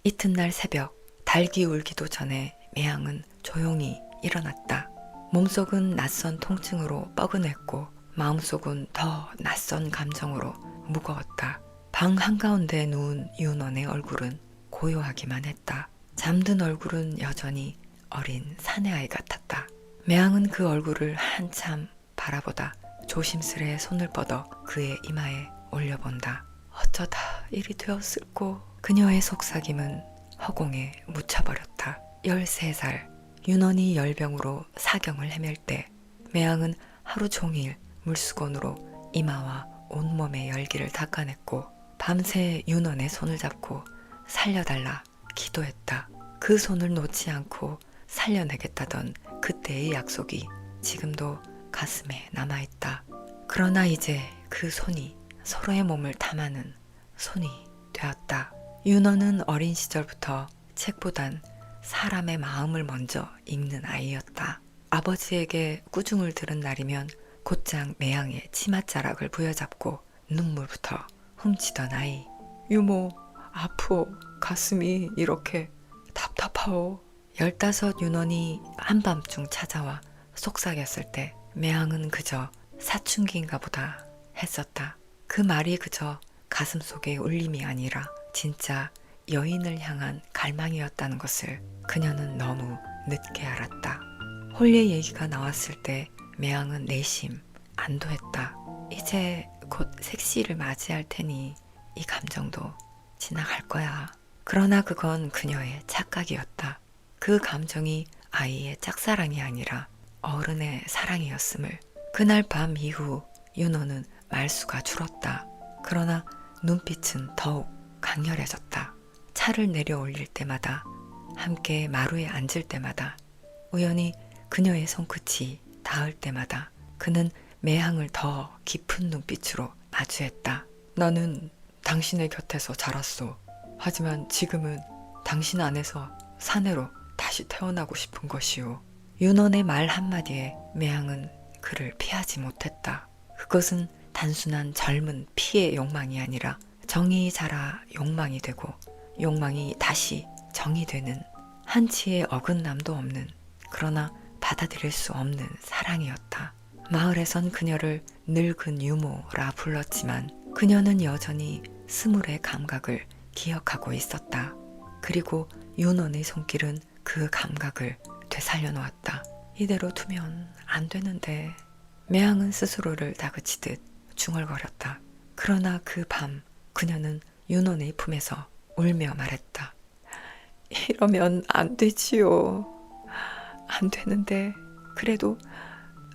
이튿날 새벽 닭이 울기도 전에 매양은 조용히 일어났다. 몸속은 낯선 통증으로 뻐근했고 마음속은 더 낯선 감정으로 무거웠다. 방 한가운데 누운 윤원의 얼굴은 고요하기만 했다. 잠든 얼굴은 여전히 어린 사내아이 같았다. 매양은 그 얼굴을 한참 바라보다 조심스레 손을 뻗어 그의 이마에 올려본다. 어쩌다 일이 되었을꼬. 그녀의 속삭임은 허공에 묻혀버렸다. 13살 윤원이 열병으로 사경을 헤맬 때 매양은 하루 종일 물수건으로 이마와 온몸의 열기를 닦아냈고 밤새 윤원의 손을 잡고 살려달라 기도했다. 그 손을 놓지 않고 살려내겠다던 그때의 약속이 지금도 가슴에 남아있다. 그러나 이제 그 손이 서로의 몸을 탐하는 손이 되었다. 윤원은 어린 시절부터 책보단 사람의 마음을 먼저 읽는 아이였다. 아버지에게 꾸중을 들은 날이면 곧장 매양의 치맛자락을 부여잡고 눈물부터 훔치던 아이. 유모, 아프오. 가슴이 이렇게 답답하오. 15 윤원이 한밤중 찾아와 속삭였을 때 매양은 그저 사춘기인가 보다 했었다. 그 말이 그저 가슴 속의 울림이 아니라 진짜 여인을 향한 갈망이었다는 것을 그녀는 너무 늦게 알았다. 홀례 얘기가 나왔을 때 매양은 내심 안도했다. 이제 곧 색시를 맞이할 테니 이 감정도 지나갈 거야. 그러나 그건 그녀의 착각이었다. 그 감정이 아이의 짝사랑이 아니라 어른의 사랑이었음을. 그날 밤 이후 윤호는 말수가 줄었다. 그러나 눈빛은 더욱 강렬해졌다. 차를 내려 올릴 때마다, 함께 마루에 앉을 때마다, 우연히 그녀의 손끝이 닿을 때마다 그는 매향을 더 깊은 눈빛으로 마주했다. 나는 당신의 곁에서 자랐소. 하지만 지금은 당신 안에서 사내로 다시 태어나고 싶은 것이오. 윤원의 말 한마디에 매향은 그를 피하지 못했다. 그것은 단순한 젊은 피의 욕망이 아니라 정이 자라 욕망이 되고 욕망이 다시 정이 되는 한치의 어긋남도 없는, 그러나 받아들일 수 없는 사랑이었다. 마을에선 그녀를 늙은 유모라 불렀지만 그녀는 여전히 스물의 감각을 기억하고 있었다. 그리고 윤원의 손길은 그 감각을 되살려 놓았다. 이대로 두면 안 되는데. 매향은 스스로를 다그치듯 중얼거렸다. 그러나 그 밤 그녀는 윤원의 품에서 울며 말했다. 이러면 안 되지요. 안 되는데 그래도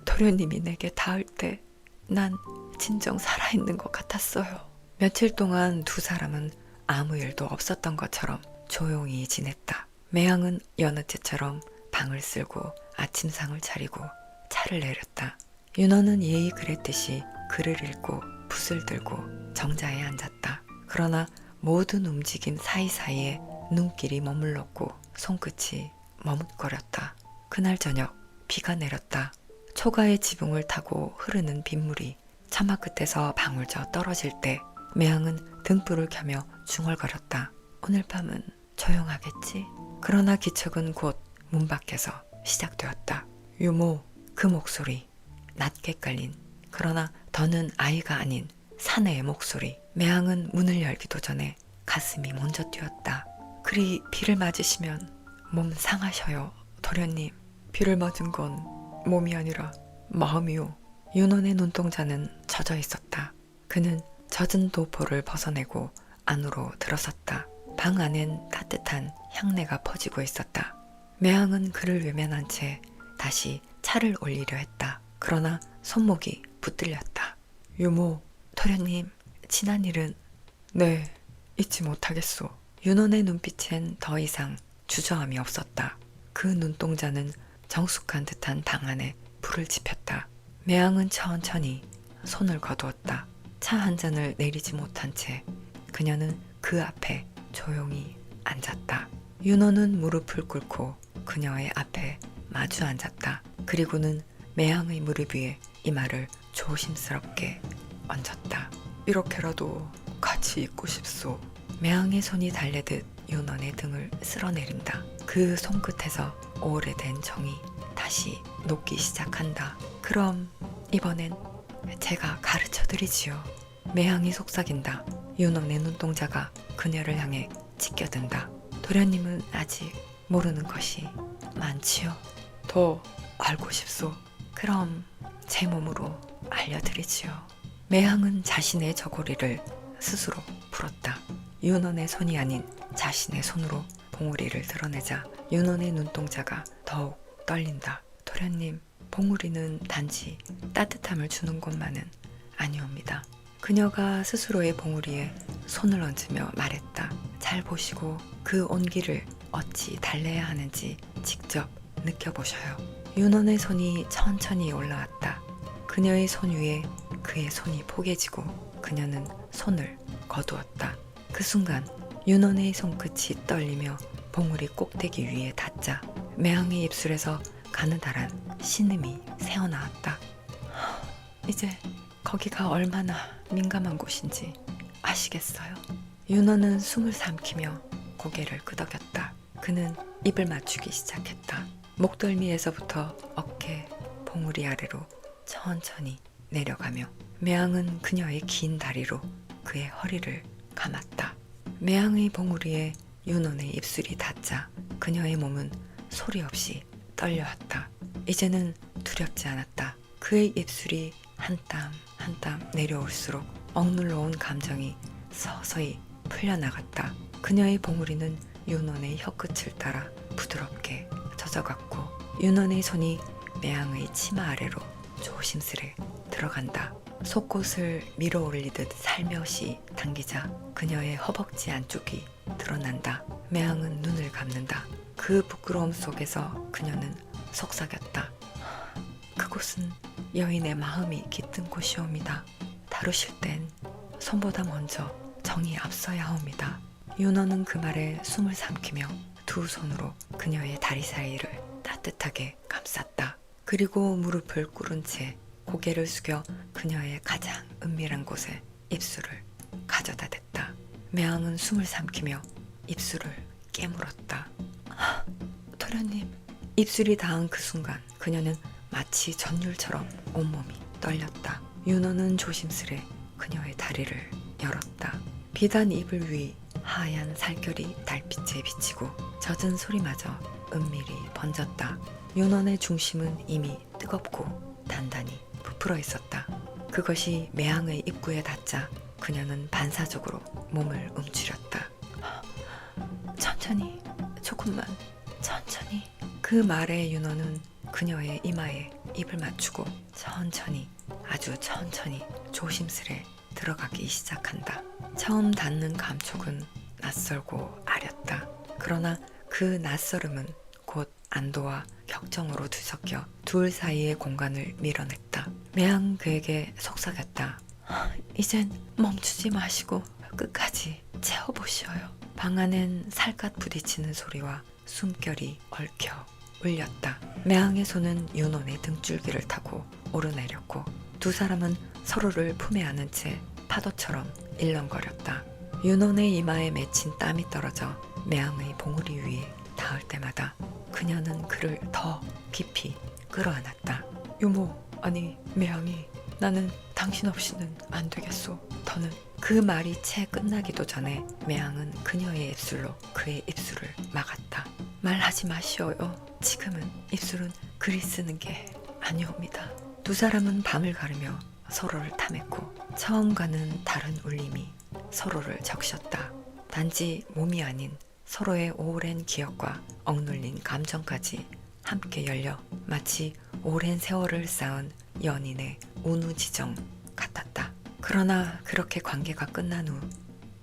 도련님이 내게 닿을 때 난 진정 살아있는 것 같았어요. 며칠 동안 두 사람은 아무 일도 없었던 것처럼 조용히 지냈다. 매향은 여느 때처럼 방을 쓸고 아침상을 차리고 차를 내렸다. 윤호는 예의 그랬듯이 글을 읽고 붓을 들고 정자에 앉았다. 그러나 모든 움직임 사이사이에 눈길이 머물렀고 손끝이 머뭇거렸다. 그날 저녁 비가 내렸다. 초가의 지붕을 타고 흐르는 빗물이 처마 끝에서 방울져 떨어질 때 매향은 등불을 켜며 중얼거렸다. 오늘 밤은 조용하겠지? 그러나 기척은 곧 문 밖에서 시작되었다. 유모, 그 목소리, 낮게 깔린, 그러나 더는 아이가 아닌 사내의 목소리. 매향은 문을 열기도 전에 가슴이 먼저 뛰었다. 그리 비를 맞으시면 몸 상하셔요, 도련님. 비를 맞은 건 몸이 아니라 마음이요. 윤원의 눈동자는 젖어 있었다. 그는 젖은 도포를 벗어내고 안으로 들어섰다. 방 안엔 따뜻한 향내가 퍼지고 있었다. 매향은 그를 외면한 채 다시 차를 올리려 했다. 그러나 손목이 붙들렸다. 유모, 도련님, 지난 일은? 네, 잊지 못하겠소. 윤원의 눈빛엔 더 이상 주저함이 없었다. 그 눈동자는 정숙한 듯한 방 안에 불을 지폈다. 매향은 천천히 손을 거두었다. 차 한 잔을 내리지 못한 채 그녀는 그 앞에 조용히 앉았다. 윤호는 무릎을 꿇고 그녀의 앞에 마주 앉았다. 그리고는 매향의 무릎 위에 이마를 조심스럽게 얹었다. 이렇게라도 같이 있고 싶소. 매향의 손이 달래듯 윤원의 등을 쓸어내린다. 그 손끝에서 오래된 정이 다시 녹기 시작한다. 그럼 이번엔 제가 가르쳐드리지요. 매향이 속삭인다. 윤원의 눈동자가 그녀를 향해 찢겨든다. 도련님은 아직 모르는 것이 많지요. 더 알고 싶소. 그럼 제 몸으로 알려드리지요. 매향은 자신의 저고리를 스스로 풀었다. 윤원의 손이 아닌 자신의 손으로 봉우리를 드러내자 윤원의 눈동자가 더욱 떨린다. 도련님, 봉우리는 단지 따뜻함을 주는 것만은 아니옵니다. 그녀가 스스로의 봉우리에 손을 얹으며 말했다. 잘 보시고 그 온기를 어찌 달래야 하는지 직접 느껴보셔요. 윤원의 손이 천천히 올라왔다. 그녀의 손 위에 그의 손이 포개지고 그녀는 손을 거두었다. 그 순간 윤원의 손끝이 떨리며 봉우리 꼭대기 위에 닿자 매향의 입술에서 가느다란 신음이 새어나왔다. 이제 거기가 얼마나 민감한 곳인지 아시겠어요? 윤원은 숨을 삼키며 고개를 끄덕였다. 그는 입을 맞추기 시작했다. 목덜미에서부터 어깨, 봉우리 아래로 천천히 내려가며 매향은 그녀의 긴 다리로 그의 허리를 감았다. 매향의 봉우리에 윤원의 입술이 닿자 그녀의 몸은 소리 없이 떨려왔다. 이제는 두렵지 않았다. 그의 입술이 한 땀 한 땀 내려올수록 억눌러 온 감정이 서서히 풀려나갔다. 그녀의 봉우리는 윤원의 혀끝을 따라 부드럽게 젖어갔고 윤원의 손이 매향의 치마 아래로 조심스레 들어간다. 속옷을 밀어 올리듯 살며시 당기자 그녀의 허벅지 안쪽이 드러난다. 매향은 눈을 감는다. 그 부끄러움 속에서 그녀는 속삭였다. 그곳은 여인의 마음이 깃든 곳이옵니다. 다루실 땐 손보다 먼저 정이 앞서야 하옵니다. 윤원은 그 말에 숨을 삼키며 두 손으로 그녀의 다리 사이를 따뜻하게 감쌌다. 그리고 무릎을 꿇은 채 고개를 숙여 그녀의 가장 은밀한 곳에 입술을 가져다 댔다. 매향은 숨을 삼키며 입술을 깨물었다. 도련님. 입술이 닿은 그 순간 그녀는 마치 전율처럼 온몸이 떨렸다. 윤원은 조심스레 그녀의 다리를 열었다. 비단 이불 위 하얀 살결이 달빛에 비치고 젖은 소리마저 은밀히 번졌다. 윤원의 중심은 이미 뜨겁고 단단히 부풀어 있었다. 그것이 매향의 입구에 닿자 그녀는 반사적으로 몸을 움츠렸다. 천천히, 조금만, 천천히. 그 말에 윤원은 그녀의 이마에 입을 맞추고 천천히, 아주 천천히 조심스레 들어가기 시작한다. 처음 닿는 감촉은 낯설고 아렸다. 그러나 그 낯설음은 곧 안도와 격정으로 뒤섞여 둘 사이의 공간을 밀어냈다. 매향 그에게 속삭였다. 이젠 멈추지 마시고 끝까지 채워보시어요. 방 안엔 살갗 부딪히는 소리와 숨결이 얽혀 울렸다. 매향의 손은 윤원의 등줄기를 타고 오르내렸고 두 사람은 서로를 품에 안은 채 파도처럼 일렁거렸다. 윤원의 이마에 맺힌 땀이 떨어져 매향의 봉우리 위에 닿을 때마다 그녀는 그를 더 깊이 끌어안았다. 유모, 아니 매향이, 나는 당신 없이는 안 되겠소. 더는. 그 말이 채 끝나기도 전에 매향은 그녀의 입술로 그의 입술을 막았다. 말하지 마시오요. 지금은 입술은 그리 쓰는 게 아니옵니다. 두 사람은 밤을 가르며 서로를 탐했고 처음과는 다른 울림이 서로를 적셨다. 단지 몸이 아닌 서로의 오랜 기억과 억눌린 감정까지 함께 열려 마치 오랜 세월을 쌓은 연인의 운우지정 같았다. 그러나 그렇게 관계가 끝난 후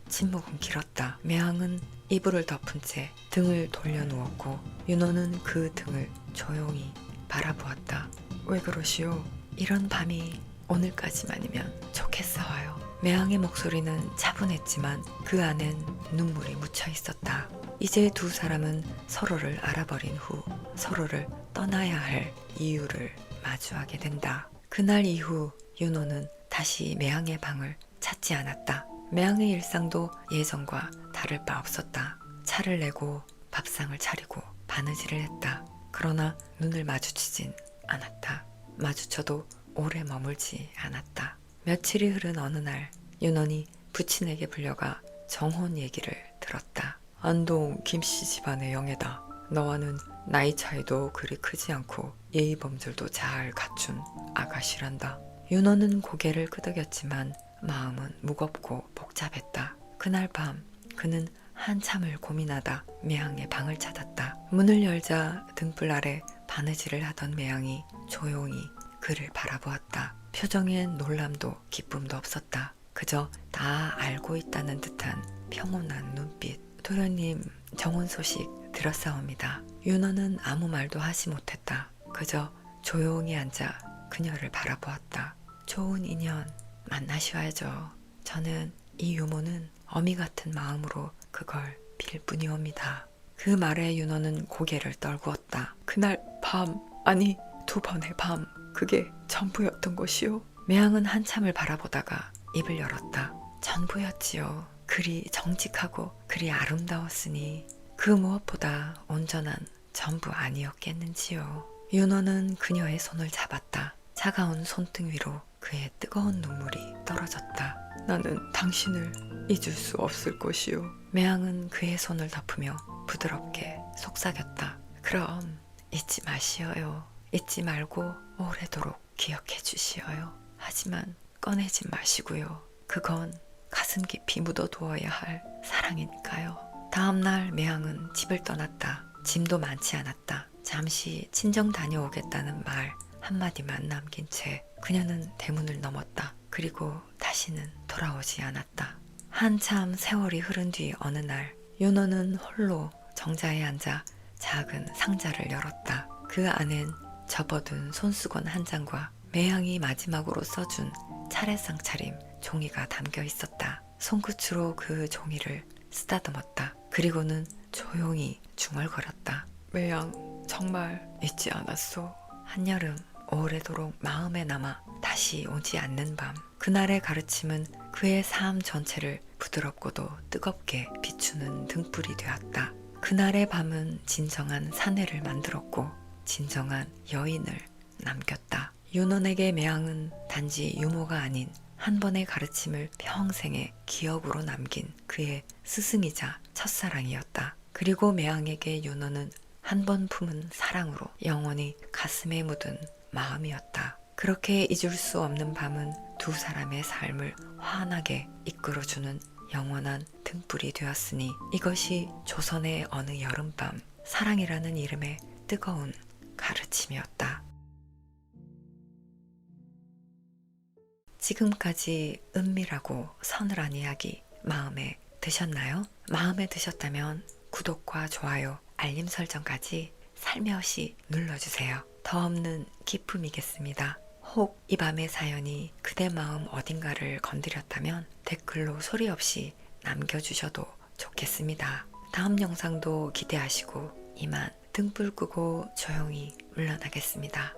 침묵은 길었다. 매향은 이불을 덮은 채 등을 돌려누웠고 윤호는 그 등을 조용히 바라보았다. 왜 그러시오? 이런 밤이 오늘까지만이면 좋겠어요. 매향의 목소리는 차분했지만 그 안엔 눈물이 묻혀 있었다. 이제 두 사람은 서로를 알아버린 후 서로를 떠나야 할 이유를 마주하게 된다. 그날 이후 윤호는 다시 매향의 방을 찾지 않았다. 매향의 일상도 예전과 다를 바 없었다. 차를 내고 밥상을 차리고 바느질을 했다. 그러나 눈을 마주치진 않았다. 마주쳐도 오래 머물지 않았다. 며칠이 흐른 어느 날 윤원이 부친에게 불려가 정혼 얘기를 들었다. 안동 김씨 집안의 영예다. 너와는 나이 차이도 그리 크지 않고 예의 범절도 잘 갖춘 아가씨란다. 윤원은 고개를 끄덕였지만 마음은 무겁고 복잡했다. 그날 밤 그는 한참을 고민하다 매양의 방을 찾았다. 문을 열자 등불 아래 바느질을 하던 매양이 조용히 그를 바라보았다. 표정엔 놀람도 기쁨도 없었다. 그저 다 알고 있다는 듯한 평온한 눈빛. 도련님, 정혼 소식 들었사옵니다. 윤원은 아무 말도 하지 못했다. 그저 조용히 앉아 그녀를 바라보았다. 좋은 인연 만나셔야죠. 저는 이 유모는 어미 같은 마음으로 그걸 빌 뿐이옵니다. 그 말에 윤호는 고개를 떨구었다. 그날 밤, 아니 2번의 밤, 그게 전부였던 것이오. 매양은 한참을 바라보다가 입을 열었다. 전부였지요. 그리 정직하고 그리 아름다웠으니 그 무엇보다 온전한 전부 아니었겠는지요. 윤호는 그녀의 손을 잡았다. 차가운 손등 위로 그의 뜨거운 눈물이 떨어졌다. 나는 당신을 잊을 수 없을 것이오. 매양은 그의 손을 덮으며 부드럽게 속삭였다. 그럼 잊지 마시어요. 잊지 말고 오래도록 기억해 주시어요. 하지만 꺼내지 마시고요. 그건 가슴 깊이 묻어두어야 할 사랑이니까요. 다음날 매양은 집을 떠났다. 짐도 많지 않았다. 잠시 친정 다녀오겠다는 말 한마디만 남긴 채 그녀는 대문을 넘었다. 그리고 다시는 돌아오지 않았다. 한참 세월이 흐른 뒤 어느 날 윤호는 홀로 정자에 앉아 작은 상자를 열었다. 그 안엔 접어둔 손수건 한 장과 매양이 마지막으로 써준 차례상 차림 종이가 담겨 있었다. 손끝으로 그 종이를 쓰다듬었다. 그리고는 조용히 중얼거렸다. 매양, 정말 잊지 않았소. 한여름 오래도록 마음에 남아 다시 오지 않는 밤. 그날의 가르침은 그의 삶 전체를 부드럽고도 뜨겁게 비추는 등불이 되었다. 그날의 밤은 진정한 사내를 만들었고 진정한 여인을 남겼다. 윤원에게 매양은 단지 유모가 아닌 한 번의 가르침을 평생의 기억으로 남긴 그의 스승이자 첫사랑이었다. 그리고 매양에게 윤원은 한 번 품은 사랑으로 영원히 가슴에 묻은 마음이었다. 그렇게 잊을 수 없는 밤은 두 사람의 삶을 환하게 이끌어주는 영원한 등불이 되었으니 이것이 조선의 어느 여름밤 사랑이라는 이름의 뜨거운 가르침이었다. 지금까지 은밀하고 서늘한 이야기 마음에 드셨나요? 마음에 드셨다면 구독과 좋아요, 알림 설정까지 살며시 눌러주세요. 더 없는 기쁨이겠습니다. 혹 이 밤의 사연이 그대 마음 어딘가를 건드렸다면 댓글로 소리 없이 남겨주셔도 좋겠습니다. 다음 영상도 기대하시고 이만 등불 끄고 조용히 물러나겠습니다.